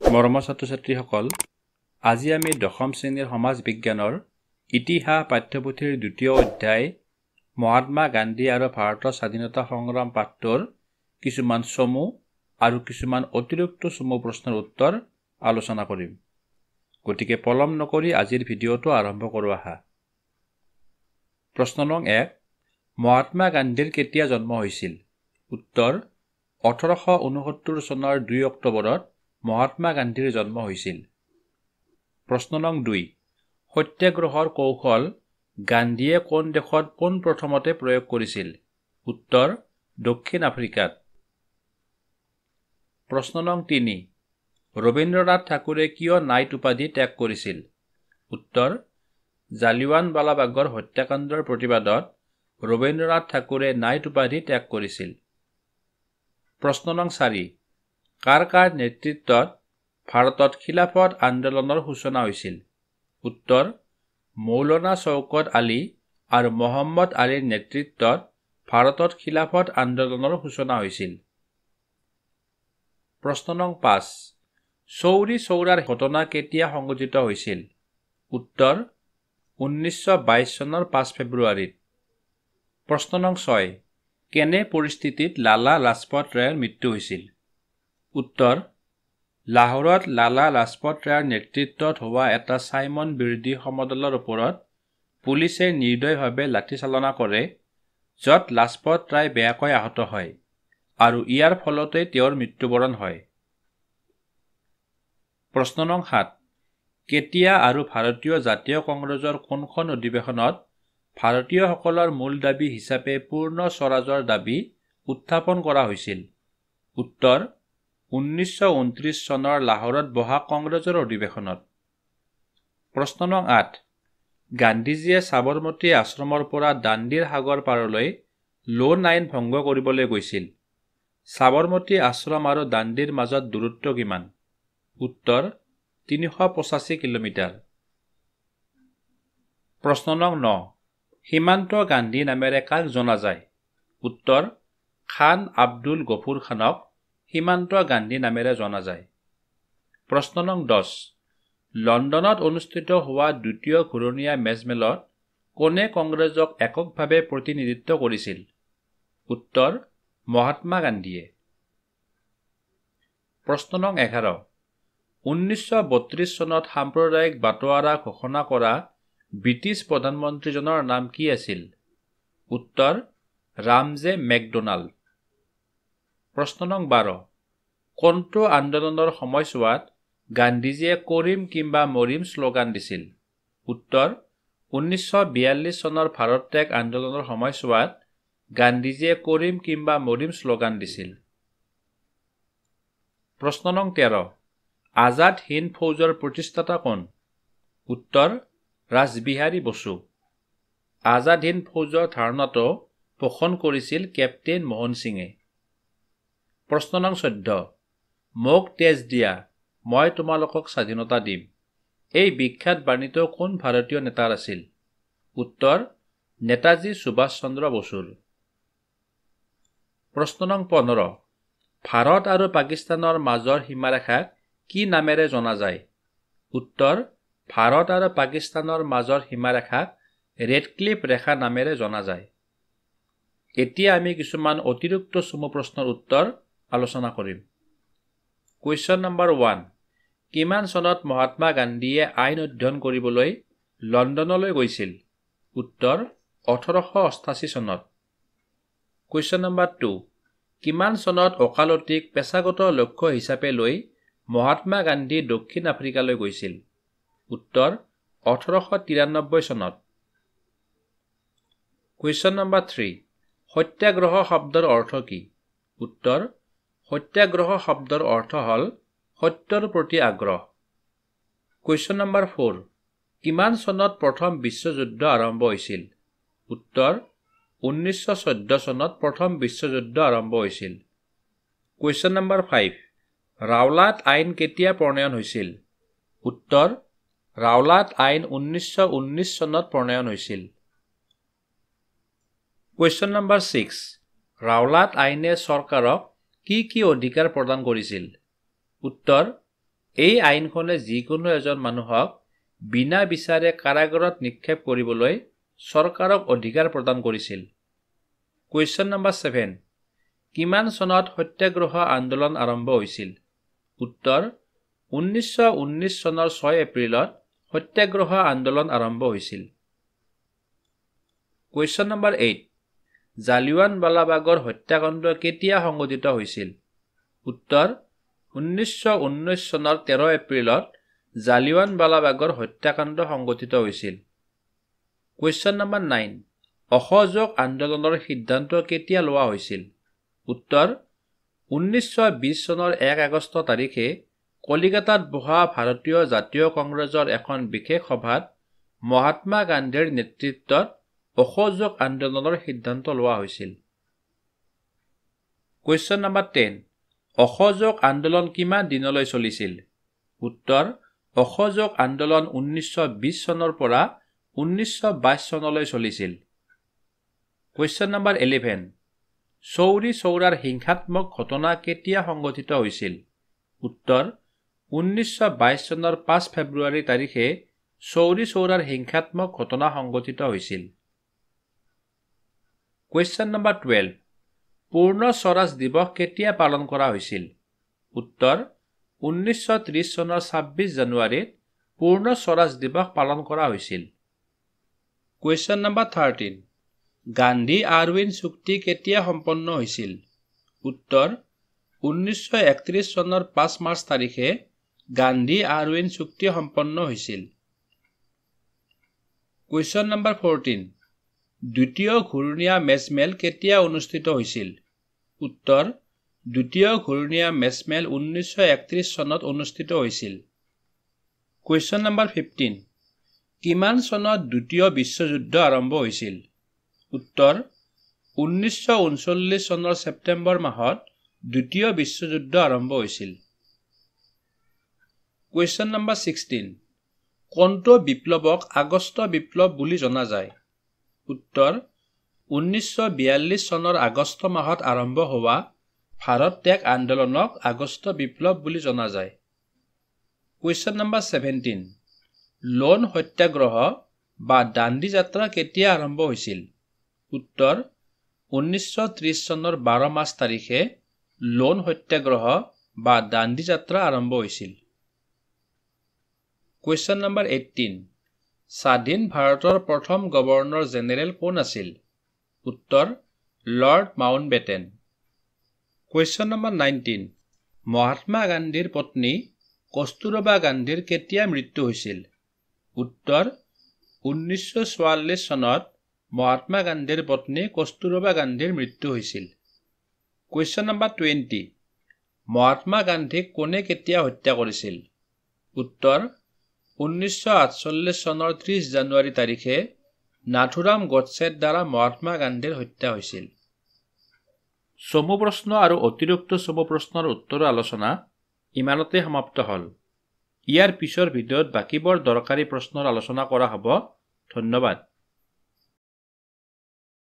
মৰমৰ ছাত্ৰ-ছাত্ৰীসকল, আজি আমি দশম শ্ৰেণীৰ সমাজ বিজ্ঞানৰ ইতিহাস পাঠ্যপুথিৰ দ্বিতীয় অধ্যায় মহাত্মা গান্ধী আৰু ভাৰতৰ স্বাধীনতা সংগ্ৰাম পাঠটোৰ কিছুমান চমু আৰু কিছুমান অতিৰিক্ত চমু প্ৰশ্নৰ উত্তৰ আলোচনা কৰিম। গতিকে পলম নকৰি আজিৰ ভিডিঅ'টো আৰম্ভ কৰোঁ আহা। প্ৰশ্ন নং 1, মহাত্মা গান্ধীৰ কেতিয়া জন্ম হৈছিল? উত্তৰ 1869 চনৰ 2 অক্টোবৰত মহাত্মা গান্ধীৰ জন্ম হৈছিল। প্ৰশ্ন নং 2, সত্যাগ্ৰহৰ কৌশল গান্ধীয়ে কোন দেশত পোনপ্ৰথমতে প্ৰয়োগ কৰিছিল? উত্তৰ দক্ষিণ আফ্ৰিকাত। প্ৰশ্ন নং 3, ৰবীন্দ্ৰনাথ ঠাকুৰে কিয় নাইট উপাধি ত্যাগ কৰিছিল? উত্তৰ জালিয়ানৱালাবাগৰ হত্যাকাণ্ডৰ প্ৰতিবাদত ৰবীন্দ্ৰনাথ ঠাকুৰে নাইট উপাধি ত্যাগ কৰিছিল। প্ৰশ্ন নং 4, কাৰ নেতৃত্বত ভাৰতত খিলাফত আন্দোলনৰ সূচনা হৈছিল? উত্তৰ মৌলানা শওকত আলী আৰু মহম্মদ আলীৰ নেতৃত্বত ভাৰতত খিলাফত আন্দোলনৰ সূচনা হৈছিল। প্ৰশ্ন নং 5, চৌৰি চৌৰাৰ ঘটনা কেতিয়া সংঘটিত হৈছিল? উত্তৰ 1922 চনৰ 5 ফেব্ৰুৱাৰীত। প্ৰশ্ন নং 6, কেনে পৰিস্থিতিত লালা লাজপত ৰায়ৰ মৃত্যু হৈছিল? উত্তৰ লাহোৰত লালা লাজপত ৰায়ৰ নেতৃত্বত হোৱা এটা চাইমন বিৰোধী সমদলৰ ওপৰত পুলিচে নিৰ্দয়ভাৱে লাঠিচালনা কৰে, য'ত লাজপত ৰায় বেয়াকৈ আহত হয় আৰু ইয়াৰ ফলতে তেওঁৰ মৃত্যুবৰণ হয়। প্ৰশ্ন নং 7, কেতিয়া আৰু ভাৰতীয় জাতীয় কংগ্ৰেছৰ কোনখন অধিৱেশনত ভাৰতীয়সকলৰ মূল দাবী হিচাপে পূৰ্ণ স্বৰাজৰ দাবী উত্থাপন কৰা হৈছিল? উত্তৰ 1929 চনৰ লাহোৰত বহা কংগ্ৰেছৰ অধিৱেশনত। প্ৰশ্ন নং 8, গান্ধীজীয়ে সাবৰমতী আশ্ৰমৰ পৰা দাণ্ডিৰ সাগৰ পাৰলৈ লোন আইন ভংগ কৰিবলৈ গৈছিল। সাবৰমতী আশ্ৰম আৰু দাণ্ডিৰ মাজত দূৰত্ব কিমান? উত্তৰ 385 কিলোমিটাৰ। প্ৰশ্ন নং 9, সীমান্ত গান্ধী নামেৰে কাক জনা যায়? উত্তৰ খান আব্দুল গফুৰ খানক সীমান্ত গান্ধী নামেৰে জনা যায়। প্ৰশ্ন নং 10, লণ্ডনত অনুষ্ঠিত হোৱা দ্বিতীয় ঘূৰণীয়া মেজমেলত কোনে কংগ্ৰেছক এককভাৱে প্ৰতিনিধিত্ব কৰিছিল? উত্তৰ মহাত্মা গান্ধীয়ে। প্ৰশ্ন নং 11, 1932 চনত সাম্প্ৰদায়িক বাটোৱাৰা ঘোষণা কৰা ব্ৰিটিছ প্ৰধানমন্ত্ৰীজনৰ নাম কি আছিল? উত্তৰ ৰামজে মেকডোনাল্ড। প্ৰশ্ন নং 12, কোনটো আন্দোলনৰ সময়ছোৱাত গান্ধীজীয়ে কৰিম কিম্বা মৰিম শ্লোগান দিছিল? উত্তৰ 1942 চনৰ ভাৰত ত্যাগ আন্দোলনৰ সময়ছোৱাত গান্ধীজীয়ে কৰিম কিম্বা মৰিম শ্লোগান দিছিল। প্ৰশ্ন নং 13, আজাদ হিন্দ ফৌজৰ প্ৰতিষ্ঠাতা কোন? উত্তৰ ৰাসবিহাৰী বসু। আজাদ হিন্দ ফৌজৰ ধাৰণাটো পোষণ কৰিছিল কেপ্টেইন মোহন সিঙে। প্ৰশ্ন নং 14, মোক তেজ দিয়া, মই তোমালোকক স্বাধীনতা দিম, এই বিখ্যাত বাণীটো কোন ভাৰতীয় নেতাৰ আছিল? উত্তৰ নেতাজী সুভাষ চন্দ্ৰ বসুৰ। প্ৰশ্ন নং 15, ভাৰত আৰু পাকিস্তানৰ মাজৰ সীমাৰেখাক কি নামেৰে জনা যায়? উত্তৰ ভাৰত আৰু পাকিস্তানৰ মাজৰ সীমাৰেখাক ৰেডক্লিফ ৰেখা নামেৰে জনা যায়। এতিয়া আমি কিছুমান অতিৰিক্ত চমু প্ৰশ্নৰ উত্তৰ আলোচনা কৰিম। কুৱেশ্যন নম্বৰ 1, কিমান চনত মহাত্মা গান্ধীয়ে আইন অধ্যয়ন কৰিবলৈ লণ্ডনলৈ গৈছিল? উত্তৰ 1888 চনত। কুৱেশ্যন নম্বৰ 2, কিমান চনত ওকালতিক পেছাগত লক্ষ্য হিচাপে লৈ মহাত্মা গান্ধী দক্ষিণ আফ্ৰিকালৈ গৈছিল? উত্তৰ 1893 চনত। কুৱেশ্যন নম্বৰ 3, সত্যাগ্ৰহ শব্দৰ অৰ্থ কি? উত্তৰ সত্যাগ্ৰহ শব্দৰ অৰ্থ হ'ল সত্যৰ প্ৰতি আগ্ৰহ। কুৱেশ্যন নম্বৰ 4, কিমান চনত প্ৰথম বিশ্বযুদ্ধ আৰম্ভ হৈছিল? উত্তৰ 1914 চনত প্ৰথম বিশ্বযুদ্ধ আৰম্ভ হৈছিল। কুৱেশ্যন নম্বৰ 5, ৰাওলাট আইন কেতিয়া প্ৰণয়ন হৈছিল? উত্তৰ ৰাওলাট আইন 1919 চনত প্ৰণয়ন হৈছিল। কুৱেশ্যন নম্বৰ 6, ৰাওলাট আইনে চৰকাৰক কি কি অধিকাৰ প্ৰদান কৰিছিল? উত্তৰ এই আইনখনে যিকোনো এজন মানুহক বিনা বিচাৰে কাৰাগাৰত নিক্ষেপ কৰিবলৈ চৰকাৰক অধিকাৰ প্ৰদান কৰিছিল। Question number 7। কিমান চনত সত্যাগ্ৰহ আন্দোলন আৰম্ভ হৈছিল? উত্তৰ 1919 চনৰ 6 এপ্ৰিলত সত্যাগ্ৰহ আন্দোলন আৰম্ভ হৈছিল। Question number 8। জালিয়ানৱালাবাগৰ হত্যাকাণ্ড কেতিয়া সংঘটিত হৈছিল? উত্তৰ 1919 চনৰ 13 এপ্ৰিলত জালিয়ানৱালাবাগৰ হত্যাকাণ্ড সংঘটিত হৈছিল। Question number 9। অসহযোগ আন্দোলনৰ সিদ্ধান্ত কেতিয়া লোৱা হৈছিল? উত্তৰ 1920 চনৰ 1 আগষ্ট তাৰিখে কলিকতাত বহা ভাৰতীয় জাতীয় কংগ্ৰেছৰ এখন বিশেষ সভাত মহাত্মা গান্ধীৰ নেতৃত্বত অসহযোগ আন্দোলনৰ সিদ্ধান্ত লোৱা হৈছিল। Question number 10। অসহযোগ আন্দোলন কিমান দিনলৈ চলিছিল? উত্তৰ অসহযোগ আন্দোলন 1920 চনৰ পৰা 1922 চনলৈ চলিছিল। Question number 11। চৌৰি চৌৰাৰ হিংসাত্মক ঘটনা কেতিয়া সংঘটিত হৈছিল? উত্তৰ 1922 চনৰ 5 ফেব্ৰুৱাৰী তাৰিখে চৌৰি চৌৰাৰ হিংসাত্মক ঘটনা সংঘটিত হৈছিল। Question number 12। পূৰ্ণ স্বৰাজ দিৱস কেতিয়া পালন কৰা হৈছিল? উত্তৰ 1930 চনৰ 26 জানুৱাৰীত পূৰ্ণ স্বৰাজ দিৱস পালন কৰা হৈছিল। Question number 13। গান্ধী আৰউইন চুক্তি কেতিয়া সম্পন্ন হৈছিল? উত্তৰ 1931 চনৰ 5 মাৰ্চ তাৰিখে গান্ধী আৰউইন চুক্তি সম্পন্ন হৈছিল। Question number 14। দ্বিতীয় ঘূৰণীয়া মেচমেল কেতিয়া অনুষ্ঠিত হৈছিল? উত্তৰ দ্বিতীয় ঘূৰণীয়া মেচমেল 1931 চনত অনুষ্ঠিত হৈছিল। Question number 15। কিমান চনত দ্বিতীয় বিশ্বযুদ্ধ আৰম্ভ হৈছিল? উত্তৰ 1939 চনৰ ছেপ্টেম্বৰ মাহত দ্বিতীয় বিশ্বযুদ্ধ আৰম্ভ হৈছিল। Question number 16। কোনটো বিপ্লৱক আগষ্ট বিপ্লৱ বুলি জনা যায়? উত্তৰ 1942 চনৰ আগষ্ট মাহত আৰম্ভ হোৱা ভাৰত ত্যাগ আন্দোলনক আগষ্ট বিপ্লৱ বুলি জনা যায়। Question number 17। লোণ সত্যাগ্ৰহ বা দাণ্ডী যাত্ৰা কেতিয়া আৰম্ভ হৈছিল? উত্তৰ 1930 চনৰ 12 মাৰ্চ তাৰিখে লোণ সত্যাগ্ৰহ বা দাণ্ডী যাত্ৰা আৰম্ভ হৈছিল। Question number 18। স্বাধীন ভাৰতৰ প্ৰথম গভৰ্ণৰ জেনেৰেল কোন আছিল? উত্তৰ lord Mountbatten. Question number 19। Mahatma গান্ধীৰ পত্নী কস্তুৰবা গান্ধীৰ কেতিয়া মৃত্যু হৈছিল? উত্তৰ 1944 চনত মহাত্মা গান্ধীৰ পত্নী কস্তুৰবা গান্ধীৰ মৃত্যু হৈছিল। Question number 20। মহাত্মা গান্ধীক কোনে কেতিয়া হত্যা কৰিছিল? উত্তৰ 1948 চনৰ 30 জানুৱাৰী তাৰিখে নাথুৰাম গডছেৰ দ্বাৰা মহাত্মা গান্ধীৰ হত্যা হৈছিল। চমু প্ৰশ্ন আৰু অতিৰিক্ত চমু প্ৰশ্নৰ উত্তৰৰ আলোচনা ইমানতে সমাপ্ত হ'ল। ইয়াৰ পিছৰ ভিডিঅ'ত বাকীবোৰ দৰকাৰী প্ৰশ্নৰ আলোচনা কৰা হ'ব। ধন্যবাদ।